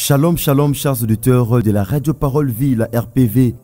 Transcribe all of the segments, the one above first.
Shalom, shalom, chers auditeurs de la Radio Parole Vie, la RPV,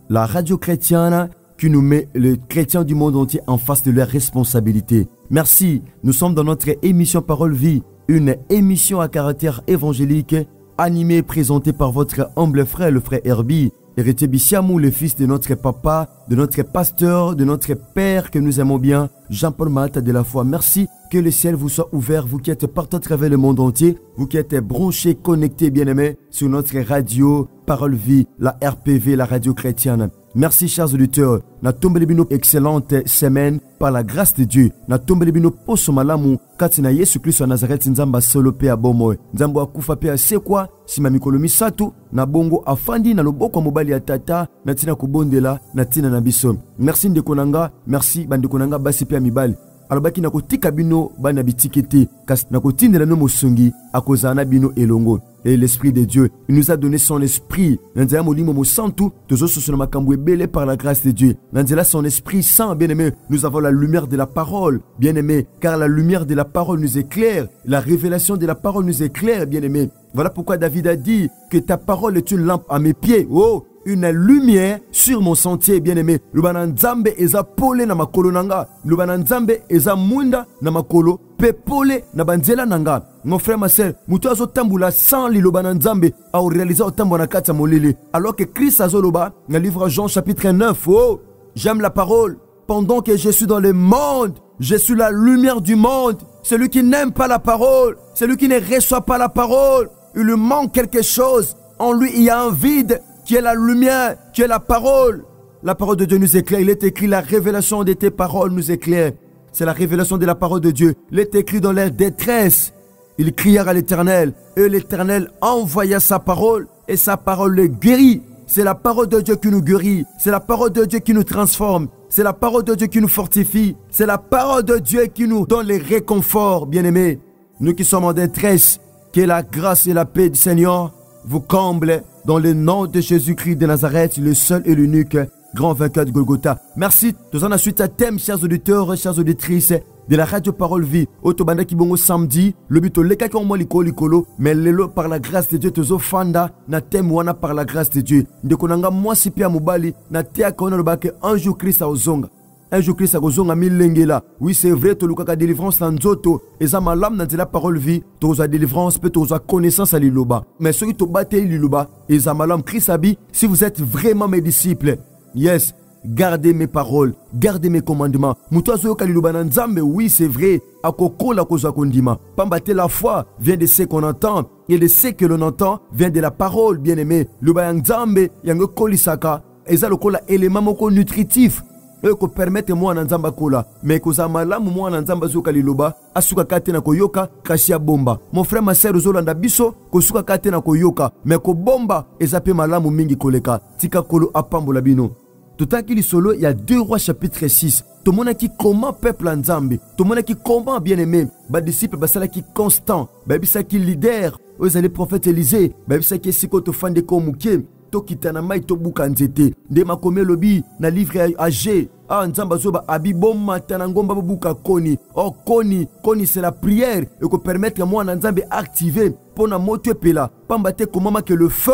la radio chrétienne qui nous met les chrétiens du monde entier en face de leurs responsabilités. Merci, nous sommes dans notre émission Parole Vie, une émission à caractère évangélique, animée et présentée par votre humble frère, le frère Herbie, héritier Bissiamou, le fils de notre papa, de notre pasteur, de notre père que nous aimons bien, Jean-Paul Mahata de la foi. Merci. Que le ciel vous soit ouvert, vous qui êtes partout à travers le monde entier, vous qui êtes branchés, connectés, bien-aimés, sur notre radio Parole Vie, la RPV, la radio chrétienne. Merci, chers auditeurs. Na tombé bino excellente semaine par la grâce de Dieu. Na tombé bino poso malamu katina Yesu Kristo Nazareth nzamba solo pe abomo. Nzambo akufa pe asekwa sima mikolo misatu na bongo afandi na loboko mobali ya tata na tina kubondela na tina na biso. Merci ndekonanga, merci bandekonanga basi pe mibali. Alobaki nakotika bino bana bitikete kasi nakotindela no mosungi akozana bino elongo. Et l'Esprit de Dieu, il nous a donné son esprit. Nandela molimo mo santu, tozo soso na makambo ebele par la grâce de Dieu. Nandela son esprit saint, bien-aimé, nous avons la lumière de la parole, bien-aimé, car la lumière de la parole nous éclaire, la révélation de la parole nous éclaire, bien-aimé. Voilà pourquoi David a dit que ta parole est une lampe à mes pieds. Oh, une lumière sur mon sentier, bien-aimé. Lubana nzambe eza pole na makolo nanga. Lubana nzambe eza munda na makolo pe pole na banzela nanga. Mon frère, ma soeur, mutu azo tambula sans li lubana nzambe a réaliser autambo na kati ya molele. Alors que Christ azoloba na livre Jean chapitre 9. Oh, j'aime la parole. Pendant que je suis dans le monde, je suis la lumière du monde. Celui qui n'aime pas la parole, celui qui ne reçoit pas la parole, il lui manque quelque chose. En lui, il y a un vide qui est la lumière, qui est la parole. La parole de Dieu nous éclaire. Il est écrit, la révélation de tes paroles nous éclaire. C'est la révélation de la parole de Dieu. Il est écrit dans leur détresse. Ils crièrent à l'Éternel. Et l'Éternel envoya sa parole. Et sa parole les guérit. C'est la parole de Dieu qui nous guérit. C'est la parole de Dieu qui nous transforme. C'est la parole de Dieu qui nous fortifie. C'est la parole de Dieu qui nous donne les réconforts, bien-aimés. Nous qui sommes en détresse, que la grâce et la paix du Seigneur vous comblent dans le nom de Jésus-Christ de Nazareth, le seul et l'unique grand vainqueur de Golgotha. Merci. Nous en suite à thème, chers auditeurs, chères auditrices de la radio Parole Vie. Otobanda Kibongo samedi, le but au leka kon mo likolo, mais lelo par la grâce de Dieu tozo fanda na thème wana par la grâce de Dieu. Ndekonanga moi sipia mobali na tea kona lobake un jour Christ a ozonga. Un jour Christ a ozonga milengela. Oui, c'est vrai, to lukaka délivrance na nzoto. Eza malam na la Parole Vie, toza délivrance peut toza connaissance à liloba. Mais ceux qui to bate liloba, eza malam Christ abi, si vous êtes vraiment mes disciples. Yes, gardez mes paroles, gardez mes commandements. Mutoazo kaliluba nzambe, oui, c'est vrai. Akoko la koza kondima. Pambate la foi vient de ce qu'on entend. Et de ce que l'on entend vient de la parole, bien-aimé. Luba nzambe, yango kolisaka. Eza lokola élément moko nutritif. Eko permettre moi nzamba kola. Mais koza malamu moi nzamba zoka liloba. Asuka kate na koyoka, kashia bomba. Mon frère, ma sœur, zolanda biso, kosuka kate na koyoka. Mais ko bomba, ezape malamu mingi koleka. Tika kolo apambola bino. Totaki li solo, il y a 2 Rois chapitre 6. Tout le monde qui comment peuple en Zambie. Tout le monde qui comment bien aimé. Ba disciple basala qui constant. Ba bisa qui leader. Aux allez prophète Élisée. Ba bisa qui siko to fande ko muke. To kitana mai to buka nzete. Nde makome lobi na livre AG. Ah nzamba zoba abi bomma tanangomba buka koni. Oh koni c'est la prière et que permettre moi na nzambe activer pour na moto pela. Pambate comment que le feu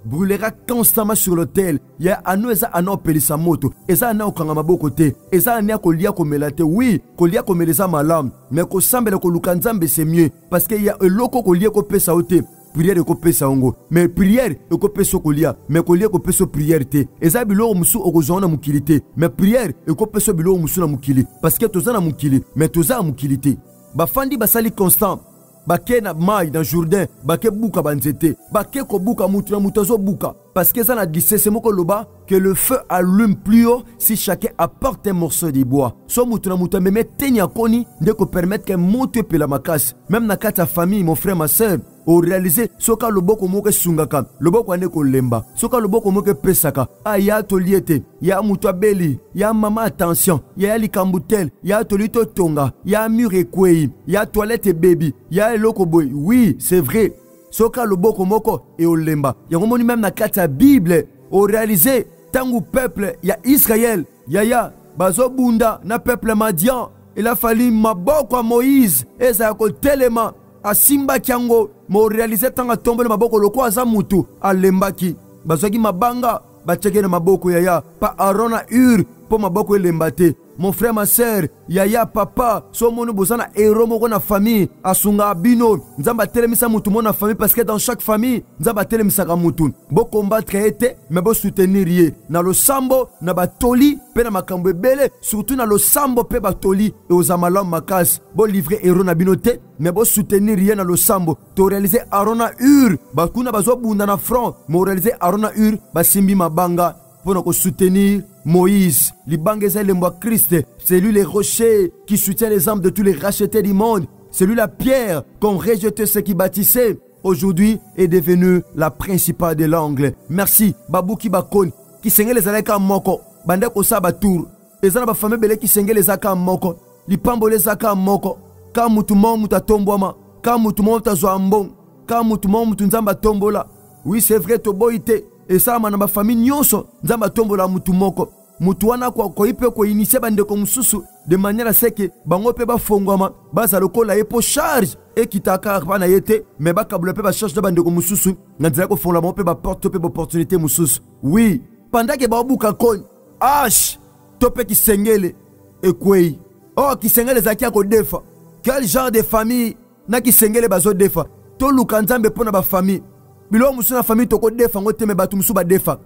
brûlera constamment sur l'autel. Il y a un eza ana opelisa moto. Eza ana okanga maboko te. Eza ana kolia komelate. Oui, kolia komeleza malam. Mais ko sambela ko lukanzambe c'est mieux parce qu'il y a un loko kolia ko pesa ote. Prière ko pesa ongo. Mais prière ko pesa kolia. Mais kolia ko pesa prière te. Eza bilo musu okozona mukilité. Mais prière ko pesa bilo musu na mukili parce que tozana mukili. Mais toza mukilité. Ba fandi basali constant. Bake na maille dans Jourdain, bake buka banzete, bake ko buka mutu na mutazo buka. Parce que ça n'a dit c'est moko loba que le feu allume plus haut si chacun apporte un morceau de bois. So mutu na muta meme tenya koni de ko permettre que mutu pe la makas. Même na kata famille mon frère ma sœur, au réaliser soka loboko moke sungaka, loboko ane ko lemba. Soka loboko moke pesaka. Ah ya to liete, ya mutu beli, ya mama attention, ya likambutel, ya to lito tonga, ya mur ekwei, ya toilette baby, ya eloko boy. Oui, c'est vrai. Soka loboko moko et olemba. Yangomoni même na kata Bible au réalisé tangu peuple ya Israël ya bazo bunda na peuple Madian. Il a fallu maboko à Moïse et ça ko telema asimbaki yango mo réaliser tanga tombole maboko loko aza mutu alembaki bazwaki mabanga batiaki na maboko yaya pa Arona Ur po maboko elemba te. Mon frère, ma sœur, yaya papa, so monu bozana héros moko na famille, asunga abino, nzamba telemisa mutu mo na famille parce que dans chaque famille, nzamba telemisa ka mutu. Bo combattre ete, mais bo soutenir ye. Na lo sambo, na batoli, pe na makambo ebele, surtout na lo sambo pe batoli et aux amalam makas. Bo livrer héros na binote, mais bo soutenir ye na lo sambo. To réaliser Arona Ur, ba kuna bazo bunda na front, mo réaliser Arona Ur, ba simbi mabanga pour soutenir Moïse. Libangeza lemba Christ, c'est lui le rocher qui soutient les âmes de tous les rachetés du monde. C'est lui la pierre qu'ont rejeté ceux qui bâtissaient. Aujourd'hui est devenu la principale de l'angle. Merci Babouki Bakon qui sengait les aleka moko. Bande ko sabatour. Ezana ba famille belé qui sengait les aka moko. Lipambo les aka moko. Ka mutumo mutatombwama. Ka mutumo mutazwambon. Ka mutumo mutunzamba tombola. Oui, c'est vrai to boité. Et ça na ba famille nyonso nzamba tombola mutu moko. Mutu wana kwa ipe ko initier bande ko mususu de manière à ce que bango pe ba fongwama baza lokola epo charge et kitaka bana yete mais ba kablo pe ba charge de bande ko mususu nganzela ko fongla mo pe ba porte pe opportunité mususu. Oui, pendant que ba buka kon H tope ki sengele ekwei. Oh ki sengele zakia ko defa. Quel genre de famille na ki sengele bazo defa? To lukanzambe pona ba famille. Bilo musu na famille toko defa ngote me batu musu ba defa.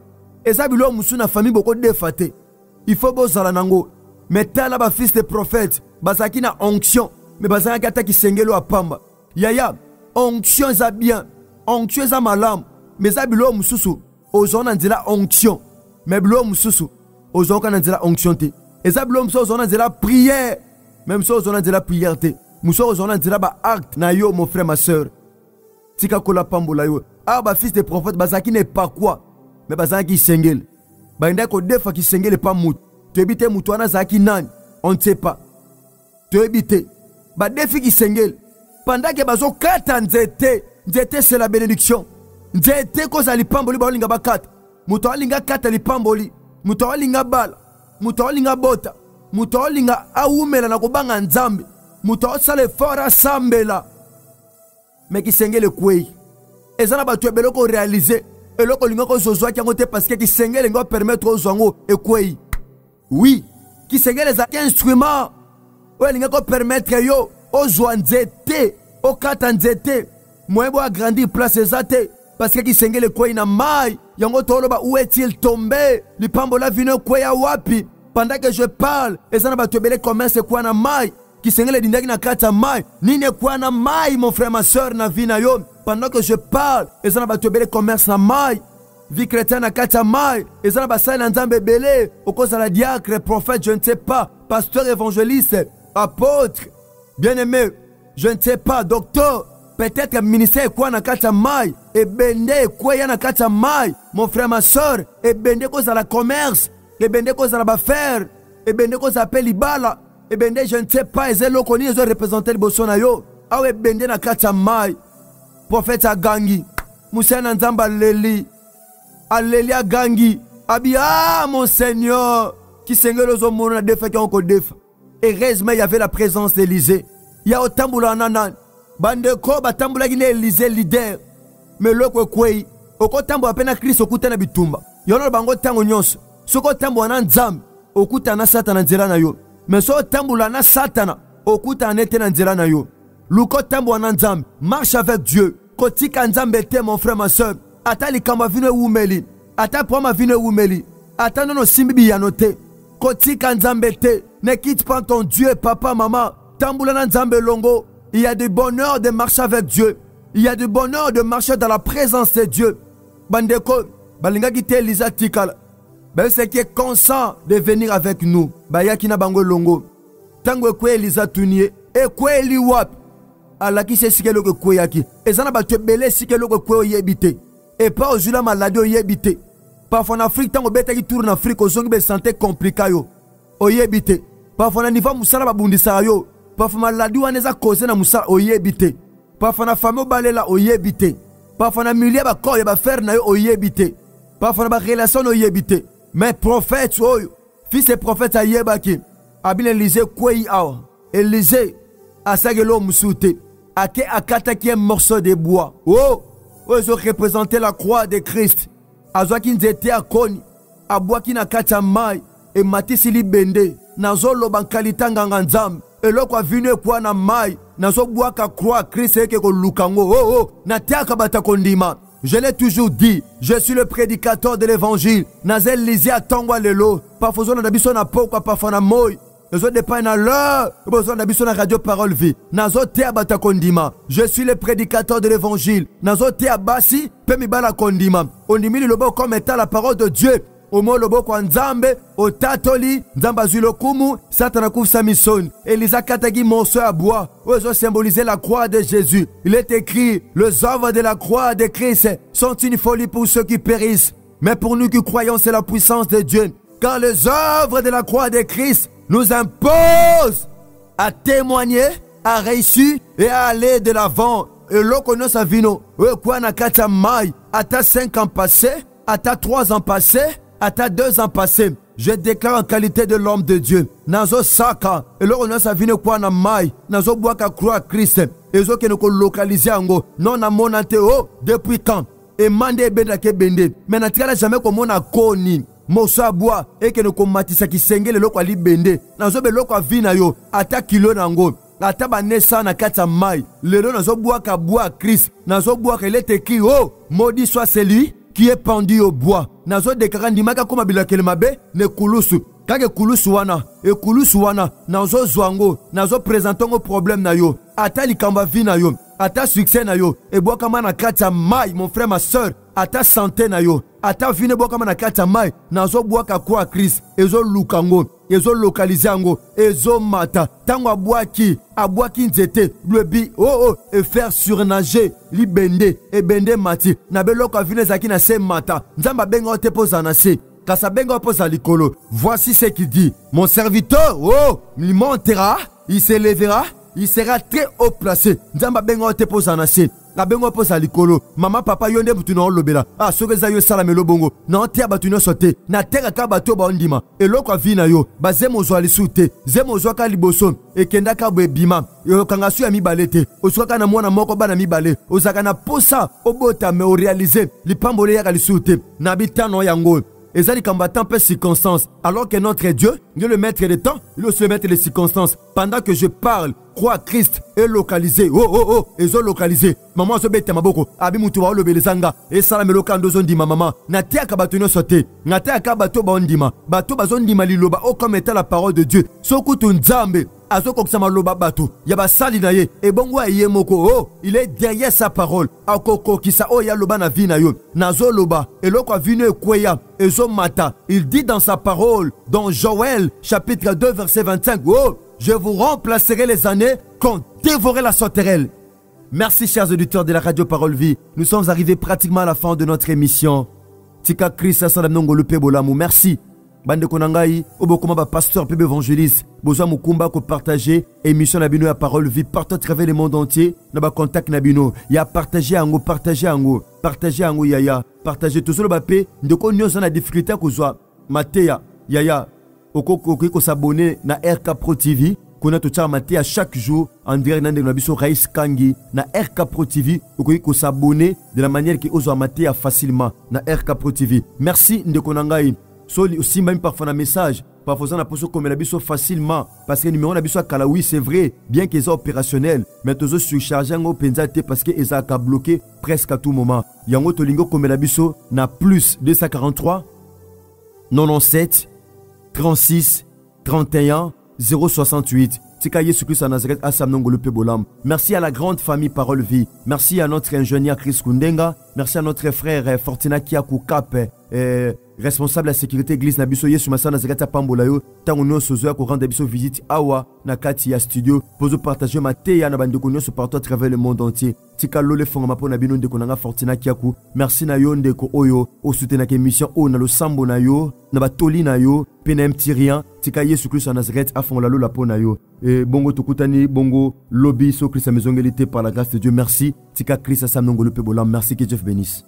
Eza bilo musu na famille boko defa te. Il faut bozala nango. Mais tala ba fils de prophète, bazaki na onction, mais bazaki ata ki sengelo apamba. Yaya, onction za bien, onction za malam, mais za bilo mususu, ozona nzela onction. Mais bilo mususu, ozona nzela onction te. Eza bilo mususu ozona nzela prière. Même so ozona nzela prière te. Mususu ozona nzela ba acte na yo mon frère ma sœur. Tika kola pambola yo. Ah bah fils de prophète bazaki n'est pas quoi mais bazaki sengel bainda ko defa ki sengel pas mout tu ebite mutwana zaki nan on ne sait pas tu ebite ba defi ki sengel pendant que bazo kata nzete c'est la bénédiction nzete ko za lipamboli ba linga bakata muto alinga kata lipamboli muto alinga bala muto alinga bota muto alinga aumela na kobanga nzambe muto sale fora sambela mais ki sengel kwei ezana ba tu ebelo ko réaliser eloko linga ko zozwa ki ngote parce que ki sengele ngo permettre aux zango ekwei. Oui, ki sengele za instrument o linga ko permettre yo ozwa nzete o kata nzete moyebo agrandir place ezate parce que ki sengele kwei na mai yango tolo ba où est-il tombé lipambo la vino kwei ya wapi pendant que je parle ezana ba tu ebele commerce kwa na mai ki sengele dindaki na kata mai nini kwa na mai mon frère ma soeur na vina yo. Pendant que je parle, ils ont battu commerce na mai, vie chrétienne na kata mai, ils ont battu na nzambe belé, au cause de la diacre, prophète, je ne sais pas, pasteur, évangéliste, apôtre, bien-aimé, je ne sais pas, docteur, peut-être ministère quoi na kata mai, et bende quoi ya na kata mai, mon frère, ma soeur, et bende cause de la commerce, et bende cause de la affaire, et bende cause appelle ibala, et bende je ne sais pas, ils ont connu, ils ont représenté le bosonayo, ah ouais, bende na kata mai. Prophète Agangi, Moussa Nzamba Leli, Aleli Agangi, Abi, ah mon Seigneur, qui seigneur les hommes na defa qui encore defa. Et heureusement il y avait la présence d'Élysée. Il y a autant de nanan, bande ko batambula gine Élysée leader. Mais le kwei, oko tambo apena Christ okuta na bitumba. Yono bango tango nyonso. Soko tambo na nzambe, okuta na satana nzela na yo. Mais so tambula na satana, okuta na na nzela na yo. Luko tambo na nzambe, marche avec Dieu. Kotika nzambe te mon frère ma soeur. Ata likamba vino umeli. Ata proma vino umeli. Ata nono simbi ya note. Kotika nzambe te. Ne quitte pas ton Dieu, papa, maman. Tamboula na nzambe longo. Il y a du bonheur de marcher avec Dieu. Il y a du bonheur de marcher dans la présence de Dieu. Bandeko, balinga kite Elisa tikala. Ben ce qui est consent de venir avec nous. Bayaki na bango longo. Tango kwe Elisa tunie. E kwe li wap. ala ki se sike loko kwe yaki ezana ba tebele sike loko kwe yebite et pas ozula maladie yebite parfois en Afrique tango beta ki tourne en Afrique ozongi be santé compliqué yo oyebite parfois na niveau musala ba bundisa yo parfois maladie waneza cause na musala oyebite parfois na famille balela oyebite parfois na milieu ba ko ba faire na yo oyebite parfois na ba relation oyebite mais prophète oyo fils et prophète ayebaki abile Élisée kwe awa Élisée asagelo musute ake akataki un morceau de bois. Oh, ils ont représenté la croix de Christ. Azwaki nzete akoni, abwaki na kati ya mai, e matisi libende, nazo loba nkalita nganga nzambe. Eloko avinu kwa na mai, nazo bwaka croix Christ eke ko lukango. Oh, na teaka bata kondima. Je l'ai toujours dit, je suis le prédicateur de l'évangile. Nazel lisi atongwa lelo, parfois na biso na pokwa parfois na moi. Nazo dépend na l'heure, besoin na biso na radio parole vie. Nazo te abata kondima. Je suis le prédicateur de l'évangile. Nazo te abasi, pe mi bala kondima. Ondimi lobo comme étant la parole de Dieu. Omo lobo kwa nzambe, otatoli, nzamba zulokumu, satana kufsa misoni. Elisa katagi morceau à bois, ozo symboliser la croix de Jésus. Il est écrit, les œuvres de la croix de Christ sont une folie pour ceux qui périssent. Mais pour nous qui croyons, c'est la puissance de Dieu. Car les œuvres de la croix de Christ nous imposent à témoigner, à réussir et à aller de l'avant. Et l'okono savino, quoi na kata mai, ata 5 ans passés, ata 3 ans passés, ata 2 ans passés, je déclare en qualité de l'homme de Dieu. Nazo saka, et l'okono savino quoi na mai, nazo boaka croix Christ, et zo kenoko localiser ango, non na monante oh, depuis quand? Et mande benda ke bende, mais na tikala jamais comme on a koni. Mosa bois et que nous commatissa qui sengele loko ali bende nazo be loko avina yo ata kilo nango ata banesa na kata mai lelo nazo bois ka bois Christ nazo bois que est écrit oh maudit soit celui qui est pendu au bois nazo déclarer ndimaka koma bilakele mabe ne kulusu kage kulusu wana nazo zwango nazo présentongo problème na yo ata likamba vina yo ata succès na yo e bois kama na kata mai mon frère ma soeur ata santé na yo ata vine bois kama na kata mai nazo bois ka kwa Christ ezo lukango ezo localiser ango ezo mata tango abwaki nzete blebi et faire surnager libende e bende mati na beloko vine zaki na se mata nzamba benga te poza na se kasa benga poza likolo. Voici ce qu'il dit, mon serviteur il montera, il s'élèvera, il sera très haut placé. Nzamba benga te poza na se la bengo posa likolo mama papa yonde butu na olobela sokeza yo sala melo bongo na te abatu no sote na teka ka bato ba ondima eloko vina yo bazemo zo alisute zemo zo ka liboso ekenda ka bebima yo kanga su ya mibalete oswaka na mwana moko bana mibale ozaka na posa obota me o réaliser lipambole ya lisute na bitano yango. Et ça, les combattants peu circonstances. Alors que notre Dieu, il est le maître des temps, il est aussi le maître des circonstances. Pendant que je parle, croix Christ est localisé. Ils ont localisé. Maman, se bête ma boko. Abi mutuwa lo belezanga. Et ça, la melokando zondi ma maman. Na te akabato no sote. Na te akabato ba ondima. Bato bazondi maliloba. Oh, comme étant la parole de Dieu. Sokutu nzambe. Azoko ksama loba bato. Yaba sali na ye. Et bongo ye moko. Il est derrière sa parole. Akoko kisa ya loba na vina yo. Nazo loba. Et loko vino ekweya. Ezo mata. Il dit dans sa parole, dans Joël, chapitre 2, verset 25. Je vous remplacerai les années quand dévorer la sauterelle. Merci chers auditeurs de la radio Parole Vie. Nous sommes arrivés pratiquement à la fin de notre émission. Tika Christ Salamnongo Lupe Bolamu. Merci. Bande konangai, obokoma ba pasteur pebe évangéliste. Besoin mukumba ko partager émission Nabino à Parole Vie partout à travers le monde entier. Na ba contact Nabino. Ya partager ango, yaya. Partager tout ça le bapé. Ndeko nyosa na difficulté kozwa. Mateya, yaya. Oko s'abonner na RK Pro TV. Qu'on a tout ça maté à chaque jour en direct dans le Raïs Kangi na RK Pro TV. Qu'on s'abonner de la manière qui ose maté facilement na RK Pro TV. Merci Ndekonangai. Soli aussi même parfois un message. Parfois on a posé comme la biso facilement parce que numéro na biso à Kalawi c'est vrai bien qu'ils sont opérationnels mais tous surchargés en penzate parce que ils a bloqué presque à tout moment. Yango tolingo comme la biso na plus 243 97 36 31 068. Merci à la grande famille Parole Vie. Merci à notre ingénieur Chris Kundenga. Merci à notre frère Fortina Kiakou Kap, responsable de la sécurité église Nabiso Yesu Masana Zagata Pambolayo. Tango no sozo ko rendre biso visite awa na kati ya studio. Pozo partager ma teya na bandeko nyonso partout à travers le monde entier. Tika lole fonga mapo na bino ndeko nanga Fortina Kiakou. Merci na yo ndeko oyo o soutenir la émission o na lo sambo na yo na batoli na yo pena mtirian tika Yesu Christ en Nazareth afon la lo la po na yo. Et bongo tukutani bongo lobby so Christ a maison par la grâce de Dieu. Merci. Tika Christ a samnongolo pebola. Merci que Dieu bénisse.